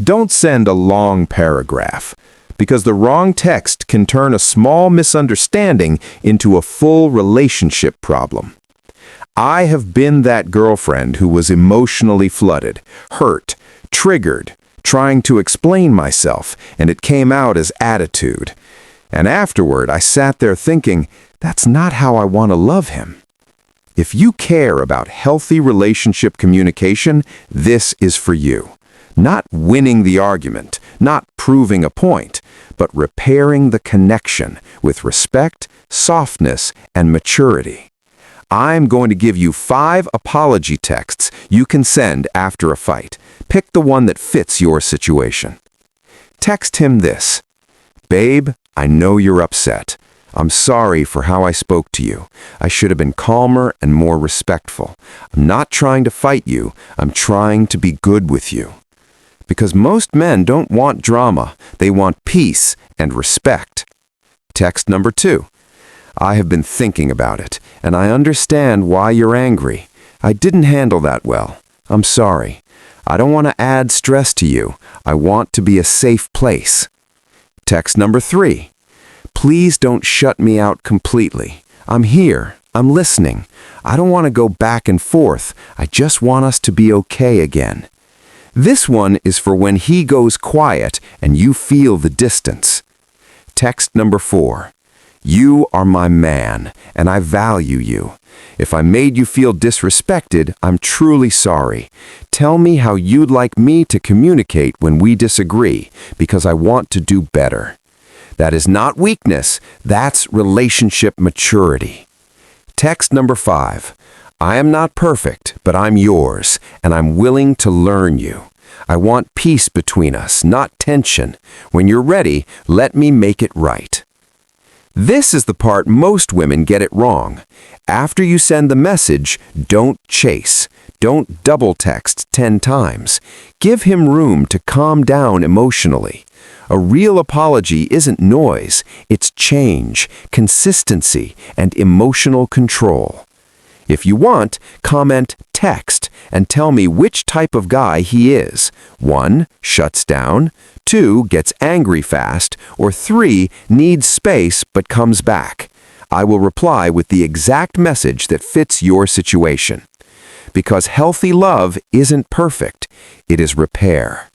Don't send a long paragraph, because the wrong text can turn a small misunderstanding into a full relationship problem. I have been that girlfriend who was emotionally flooded, hurt, triggered, trying to explain myself, and it came out as attitude. And afterward, I sat there thinking, that's not how I want to love him. If you care about healthy relationship communication, this is for you. Not winning the argument, not proving a point, but repairing the connection with respect, softness, and maturity. I'm going to give you 5 apology texts you can send after a fight. Pick the one that fits your situation. Text him this: "Babe, I know you're upset. I'm sorry for how I spoke to you. I should have been calmer and more respectful. I'm not trying to fight you. I'm trying to be good with you." Because most men don't want drama. They want peace and respect. Text number 2. "I have been thinking about it, and I understand why you're angry. I didn't handle that well. I'm sorry. I don't want to add stress to you. I want to be a safe place." Text number 3. "Please don't shut me out completely. I'm here. I'm listening. I don't want to go back and forth. I just want us to be okay again." This one is for when he goes quiet and you feel the distance. Text number 4. "You are my man, and I value you. If I made you feel disrespected, I'm truly sorry. Tell me how you'd like me to communicate when we disagree, because I want to do better." That is not weakness, that's relationship maturity. Text number 5. "I am not perfect, but I'm yours, and I'm willing to learn you. I want peace between us, not tension. When you're ready, let me make it right." This is the part most women get it wrong. After you send the message, don't chase. Don't double text 10 times. Give him room to calm down emotionally. A real apology isn't noise, it's change, consistency, and emotional control. If you want, comment text and tell me which type of guy he is. 1. Shuts down. 2. Gets angry fast. Or 3. Needs space but comes back. I will reply with the exact message that fits your situation. Because healthy love isn't perfect, it is repair.